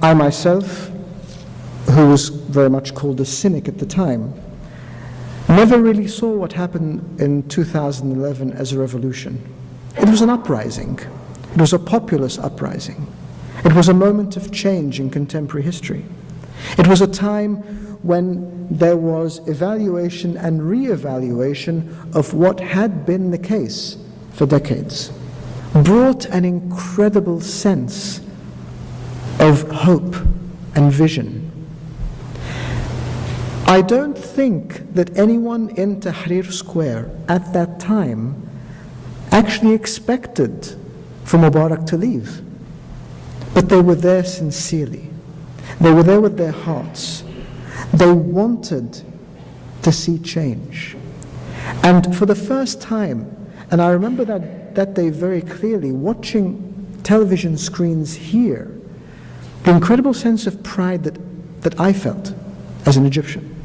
I myself, who was very much called a cynic at the time, never really saw what happened in 2011 as a revolution. It was an uprising. It was a populist uprising. It was a moment of change in contemporary history. It was a time when there was evaluation and re-evaluation of what had been the case for decades, brought an incredible sense of hope and vision. I don't think that anyone in Tahrir Square at that time actually expected for Mubarak to leave. But they were there sincerely. They were there with their hearts. They wanted to see change. And for the first time, and I remember that day very clearly, watching television screens here, the incredible sense of pride that I felt as an Egyptian.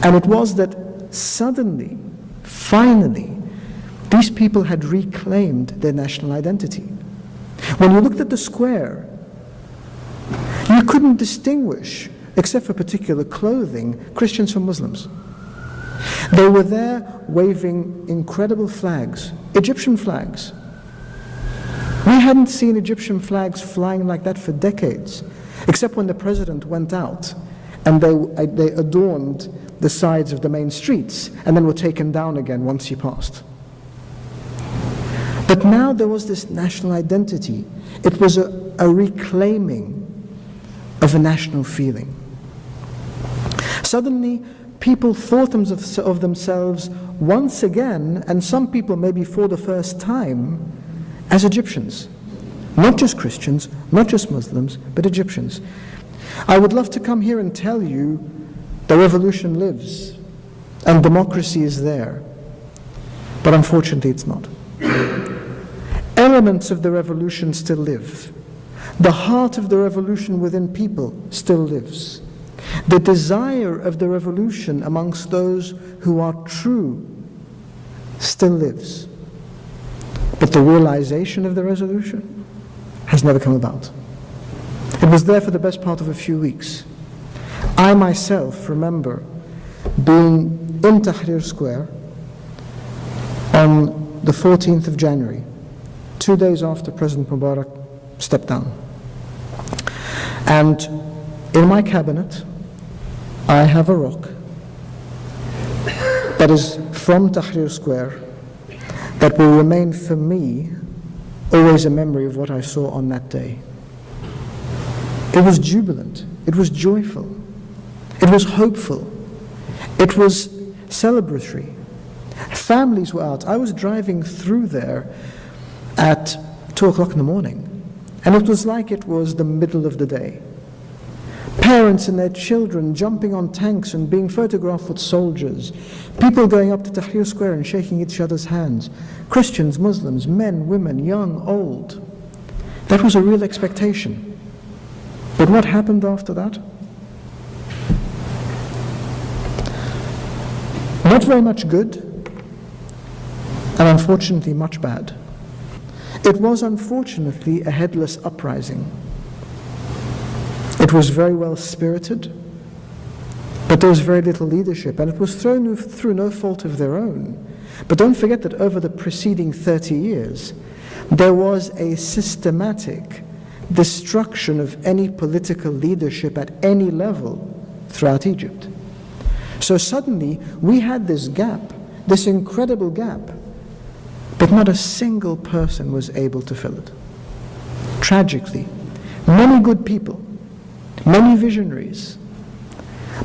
And it was that suddenly, finally, these people had reclaimed their national identity. When you looked at the square, you couldn't distinguish, except for particular clothing, Christians from Muslims. They were there waving incredible flags, Egyptian flags. We hadn't seen Egyptian flags flying like that for decades, except when the president went out and they adorned the sides of the main streets and then were taken down again once he passed. But now there was this national identity. It was a reclaiming of a national feeling. Suddenly, people thought of themselves once again, and some people maybe for the first time, as Egyptians. Not just Christians, not just Muslims, but Egyptians. I would love to come here and tell you the revolution lives and democracy is there, but unfortunately it's not. Elements of the revolution still live. The heart of the revolution within people still lives. The desire of the revolution amongst those who are true still lives. But the realization of the resolution has never come about. It was there for the best part of a few weeks. I myself remember being in Tahrir Square on the 14th of January, 2 days after President Mubarak stepped down. And in my cabinet, I have a rock that is from Tahrir Square that will remain for me always a memory of what I saw on that day. It was jubilant, it was joyful, it was hopeful, it was celebratory. Families were out. I was driving through there at 2 o'clock in the morning, and it was like it was the middle of the day. Parents and their children jumping on tanks and being photographed with soldiers, people going up to Tahrir Square and shaking each other's hands, Christians, Muslims, men, women, young, old. That was a real expectation. But what happened after that? Not very much good, and unfortunately much bad. It was unfortunately a headless uprising. It was very well spirited, but there was very little leadership, and it was through no fault of their own. But don't forget that over the preceding 30 years, there was a systematic destruction of any political leadership at any level throughout Egypt. So suddenly, we had this gap, this incredible gap, but not a single person was able to fill it. Tragically, many good people, many visionaries,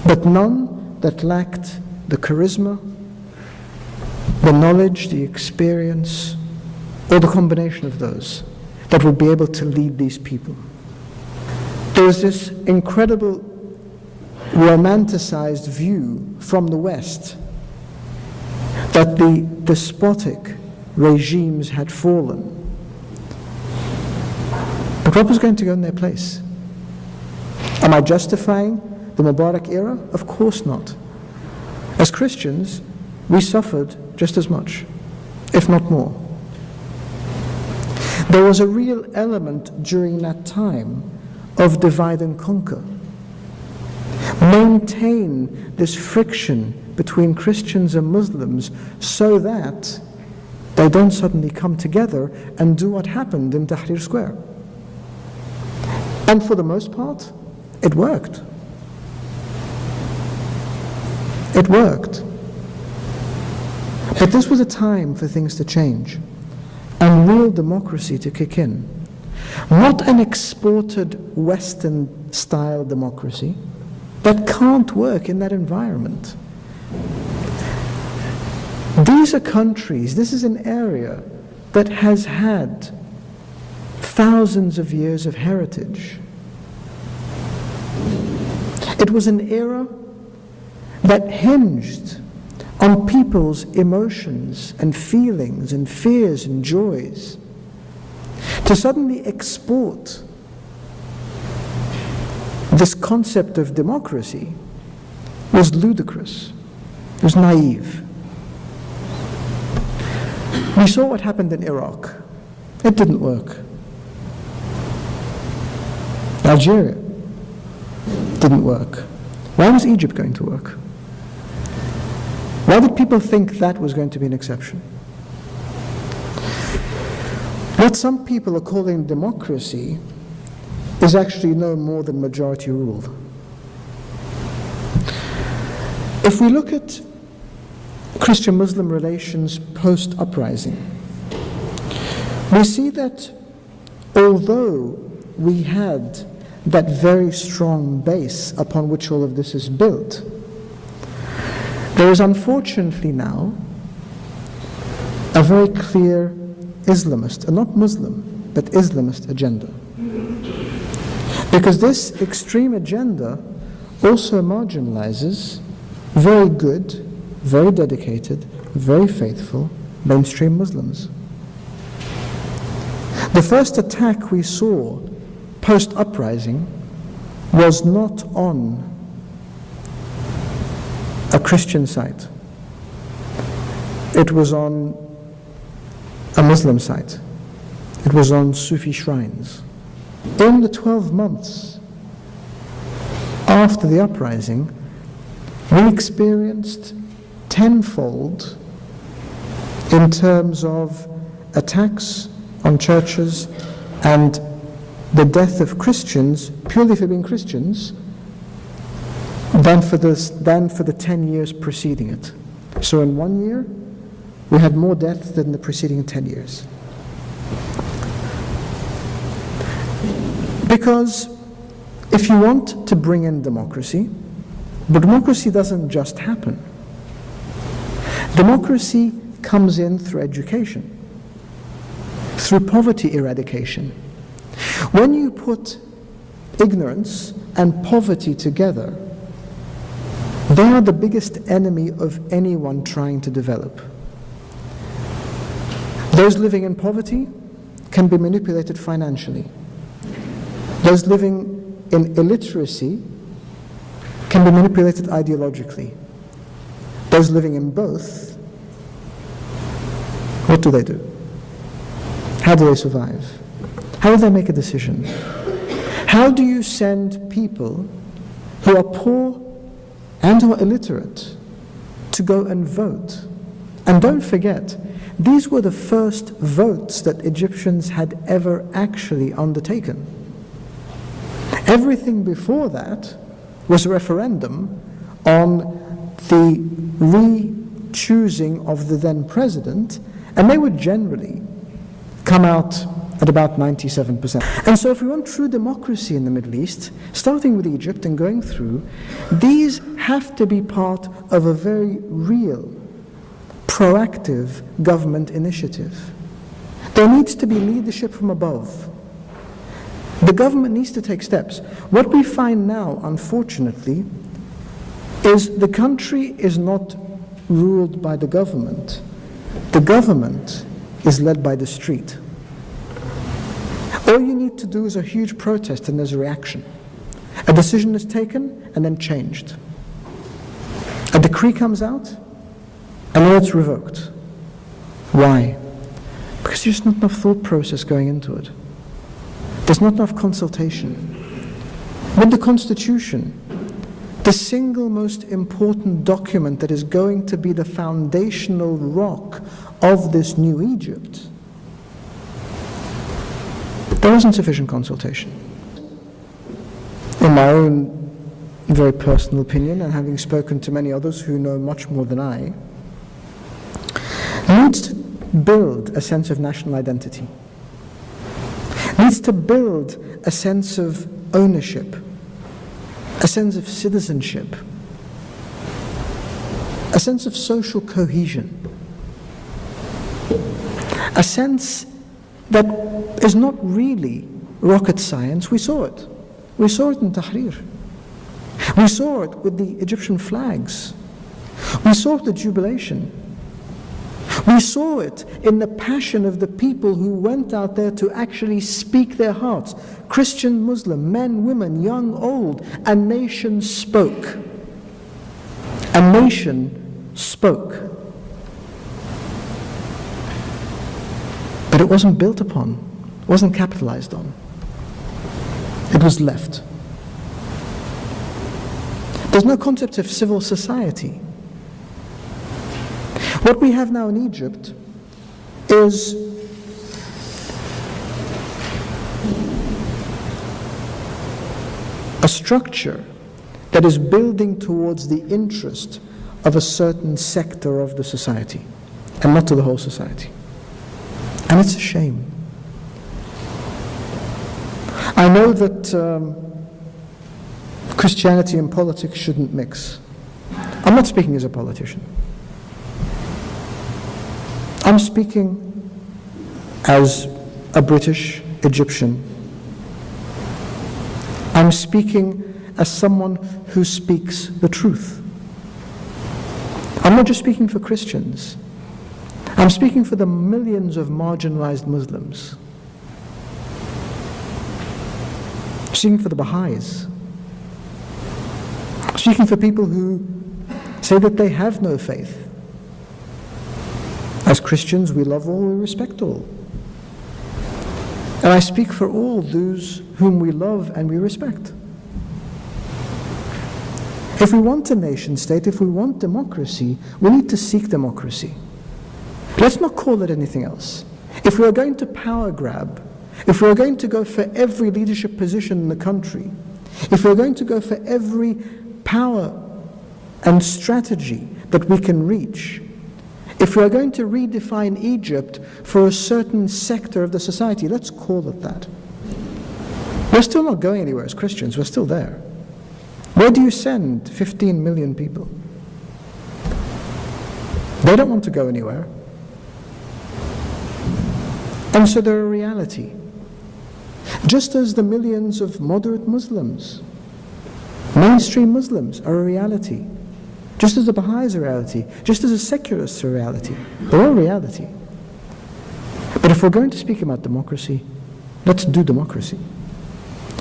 but none that lacked the charisma, the knowledge, the experience, or the combination of those that would be able to lead these people. There was this incredible romanticized view from the West that the despotic regimes had fallen. But what was going to go in their place? Am I justifying the Mubarak era? Of course not. As Christians, we suffered just as much, if not more. There was a real element during that time of divide and conquer. Maintain this friction between Christians and Muslims so that they don't suddenly come together and do what happened in Tahrir Square. And for the most part, it worked. It worked. But this was a time for things to change and real democracy to kick in. Not an exported Western-style democracy that can't work in that environment. These are countries, this is an area that has had thousands of years of heritage. It was an era that hinged on people's emotions and feelings and fears and joys. To suddenly export this concept of democracy was ludicrous. It was naive. We saw what happened in Iraq. It didn't work. Algeria didn't work. Why was Egypt going to work? Why did people think that was going to be an exception? What some people are calling democracy is actually no more than majority rule. If we look at Christian-Muslim relations post-uprising, we see that although we had that very strong base upon which all of this is built, there is unfortunately now a very clear Islamist, and not Muslim, but Islamist agenda. Because this extreme agenda also marginalizes very good, very dedicated, very faithful mainstream Muslims. The first attack we saw post-uprising was not on a Christian site. It was on a Muslim site. It was on Sufi shrines. In the 12 months after the uprising, we experienced tenfold in terms of attacks on churches and the death of Christians purely for being Christians than for the 10 years preceding it. So in 1 year, we had more deaths than the preceding 10 years. Because if you want to bring in democracy, but democracy doesn't just happen. Democracy comes in through education, through poverty eradication. When you put ignorance and poverty together, they are the biggest enemy of anyone trying to develop. Those living in poverty can be manipulated financially. Those living in illiteracy can be manipulated ideologically. Those living in both, what do? How do they survive? How do they make a decision? How do you send people who are poor and who are illiterate to go and vote? And don't forget, these were the first votes that Egyptians had ever actually undertaken. Everything before that was a referendum on the re-choosing of the then president, and they would generally come out at about 97%. And so if we want true democracy in the Middle East, starting with Egypt and going through, these have to be part of a very real, proactive government initiative. There needs to be leadership from above. The government needs to take steps. What we find now, unfortunately, is the country is not ruled by the government. The government is led by the street. All you need to do is a huge protest and there's a reaction. A decision is taken and then changed. A decree comes out and then it's revoked. Why? Because Because there's not enough thought process going into it. There's not enough consultation. With the Constitution, the single most important document that is going to be the foundational rock of this new Egypt, there wasn't sufficient consultation. In my own very personal opinion, and having spoken to many others who know much more than I, needs to build a sense of national identity, needs to build a sense of ownership, a sense of citizenship, a sense of social cohesion, a sense that is not really rocket science. We saw it. We saw it in Tahrir. We saw it with the Egyptian flags. We saw it the jubilation. We saw it in the passion of the people who went out there to actually speak their hearts. Christian, Muslim, men, women, young, old. A nation spoke. A nation spoke. But it wasn't built upon, wasn't capitalized on. It was left. There's no concept of civil society. What we have now in Egypt is a structure that is building towards the interest of a certain sector of the society, and not to the whole society. And it's a shame. I know that Christianity and politics shouldn't mix. I'm not speaking as a politician. I'm speaking as a British Egyptian. I'm speaking as someone who speaks the truth. I'm not just speaking for Christians. I'm speaking for the millions of marginalized Muslims. I'm speaking for the Baha'is. I'm speaking for people who say that they have no faith. As Christians, we love all, we respect all. And I speak for all those whom we love and we respect. If we want a nation state, if we want democracy, we need to seek democracy. Let's not call it anything else. If we are going to power grab, if we are going to go for every leadership position in the country, if we are going to go for every power and strategy that we can reach, if we are going to redefine Egypt for a certain sector of the society, let's call it that. We're still not going anywhere as Christians, we're still there. Where do you send 15 million people? They don't want to go anywhere. And so they're a reality. Just as the millions of moderate Muslims, mainstream Muslims are a reality. Just as the Baha'is are a reality. Just as the secularists are a reality. They're all reality. But if we're going to speak about democracy, let's do democracy.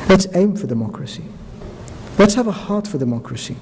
Let's aim for democracy. Let's have a heart for democracy.